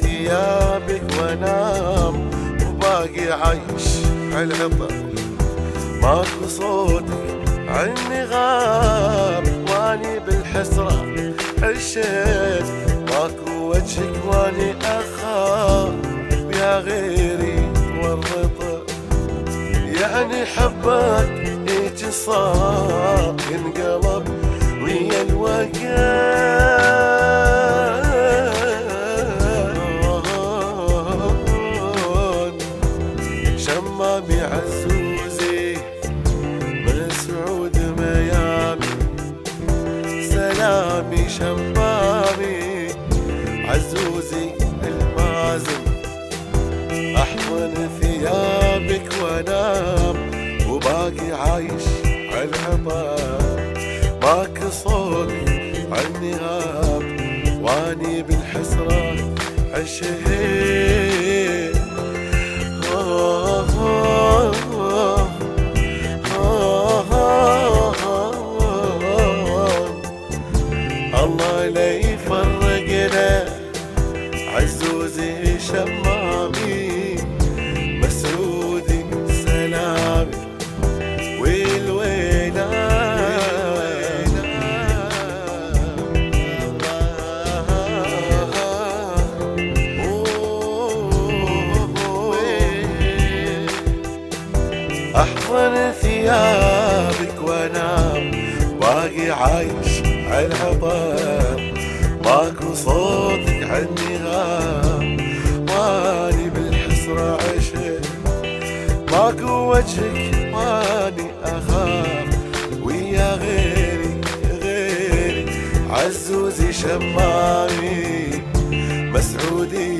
ثيابك وانام وباقي عايش عالعطر، ماكو صوتك عني غاب واني بالحسرة عشت، ماكو وجهك واني اخاف يا غيري ورطة، يعني حبك هيك صار ينقلب ويا الوقت. شمامي عزوزي مسعود ميامي، سلامي شمامي عزوزي المازن، احضن ثيابك وانام وباقي عايش عالعطار، ماك صوت عني غاب واني بالحسرة عشيت. الله لا يفرقنا عزوزي شمامي مسعودي سلامي والويلة. احضن ثيابك وانام باقي عايش عالعطار، ماكو صوتك عني غاب واني بالحسرة عشت، ماكو وجهك واني اخاف ويا غيري غيري عزوزي شمامي مسعودي